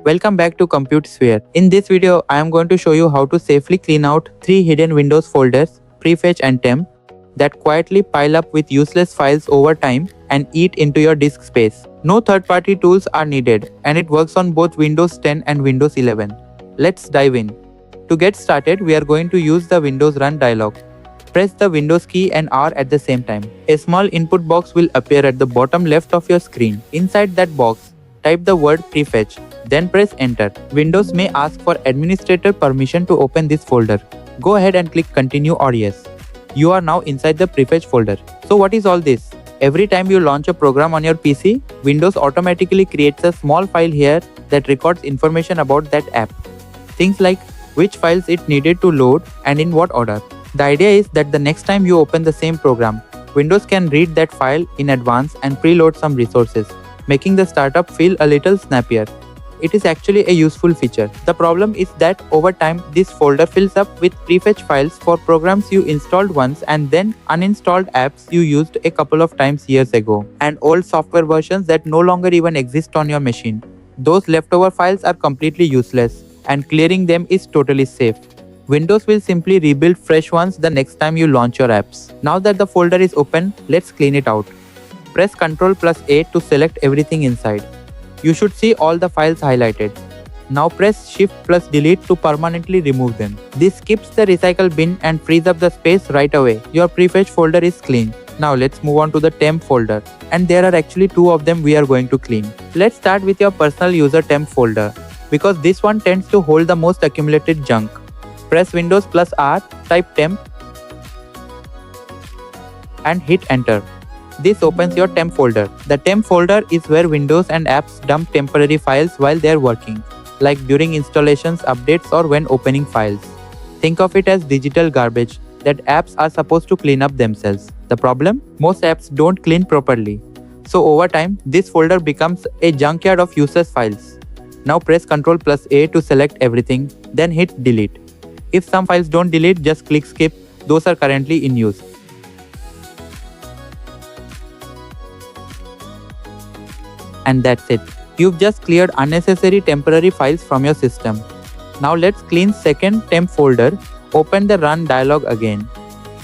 Welcome back to Compute Sphere. In this video, I am going to show you how to safely clean out 3 hidden Windows folders, Prefetch and Temp, that quietly pile up with useless files over time and eat into your disk space. No third-party tools are needed, and it works on both Windows 10 and Windows 11. Let's dive in. To get started, we are going to use the Windows Run dialog. Press the Windows key and R at the same time. A small input box will appear at the bottom left of your screen. Inside that box, type the word Prefetch, then press Enter. Windows may ask for administrator permission to open this folder. Go ahead and click Continue or Yes. You are now inside the Prefetch folder. So what is all this? Every time you launch a program on your PC, Windows automatically creates a small file here that records information about that app. Things like which files it needed to load and in what order. The idea is that the next time you open the same program, Windows can read that file in advance and preload some resources, making the startup feel a little snappier. It is actually a useful feature. The problem is that over time, this folder fills up with prefetch files for programs you installed once and then uninstalled apps you used a couple of times years ago, and old software versions that no longer even exist on your machine. Those leftover files are completely useless, and clearing them is totally safe. Windows will simply rebuild fresh ones the next time you launch your apps. Now that the folder is open, let's clean it out. Press Ctrl+A to select everything inside. You should see all the files highlighted. Now press Shift+Delete to permanently remove them. This skips the recycle bin and frees up the space right away. Your Prefetch folder is clean. Now let's move on to the Temp folder. And there are actually 2 of them we are going to clean. Let's start with your personal user Temp folder, because this one tends to hold the most accumulated junk. Press Windows+R, type Temp, and hit Enter. This opens your Temp folder. The Temp folder is where Windows and apps dump temporary files while they are working, like during installations, updates, or when opening files. Think of it as digital garbage that apps are supposed to clean up themselves. The problem? Most apps don't clean properly. So over time, this folder becomes a junkyard of useless files. Now press Ctrl+A to select everything, then hit Delete. If some files don't delete, just click Skip. Those are currently in use. And that's it. You've just cleared unnecessary temporary files from your system. Now let's clean second Temp folder. Open the Run dialog again.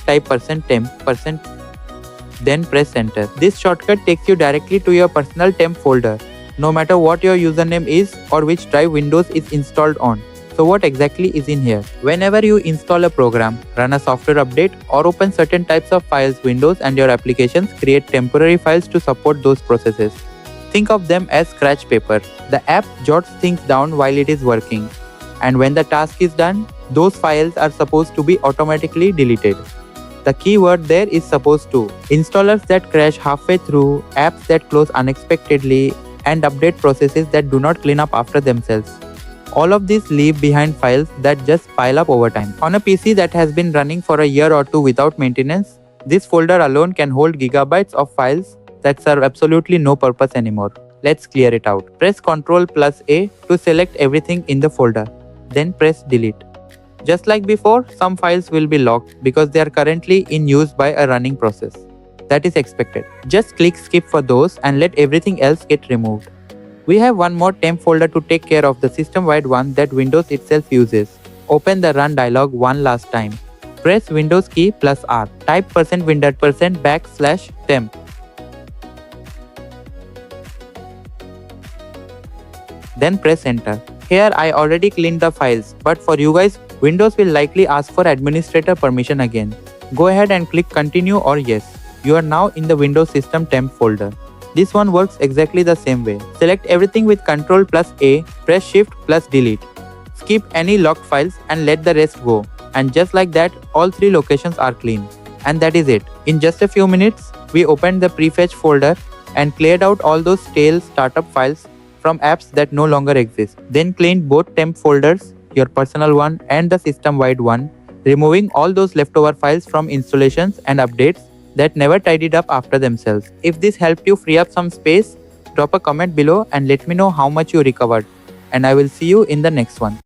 Type %temp%, then press Enter. This shortcut takes you directly to your personal Temp folder, no matter what your username is or which drive Windows is installed on. So what exactly is in here? Whenever you install a program, run a software update, or open certain types of files, Windows and your applications create temporary files to support those processes. Think of them as scratch paper. The app jots things down while it is working, and when the task is done, those files are supposed to be automatically deleted. The key word there is supposed to. Installers that crash halfway through, apps that close unexpectedly, and update processes that do not clean up after themselves. All of these leave behind files that just pile up over time. On a PC that has been running for a year or 2 without maintenance, this folder alone can hold gigabytes of files that serve absolutely no purpose anymore. Let's clear it out. Press Ctrl+A to select everything in the folder. Then press Delete. Just like before, some files will be locked because they are currently in use by a running process. That is expected. Just click Skip for those and let everything else get removed. We have one more Temp folder to take care of, the system-wide one that Windows itself uses. Open the Run dialog one last time. Press Windows key +R. Type %win.%\temp. Then press Enter. Here I already cleaned the files, but for you guys, Windows will likely ask for administrator permission again. Go ahead and click Continue or Yes. You are now in the Windows System Temp folder. This one works exactly the same way. Select everything with Ctrl+A, press Shift+Delete. Skip any locked files and let the rest go. And just like that, all 3 locations are clean. And that is it. In just a few minutes, we opened the Prefetch folder and cleared out all those stale startup files from apps that no longer exist. Then cleaned both Temp folders, your personal one and the system-wide one, removing all those leftover files from installations and updates that never tidied up after themselves. If this helped you free up some space, drop a comment below and let me know how much you recovered. And I will see you in the next one.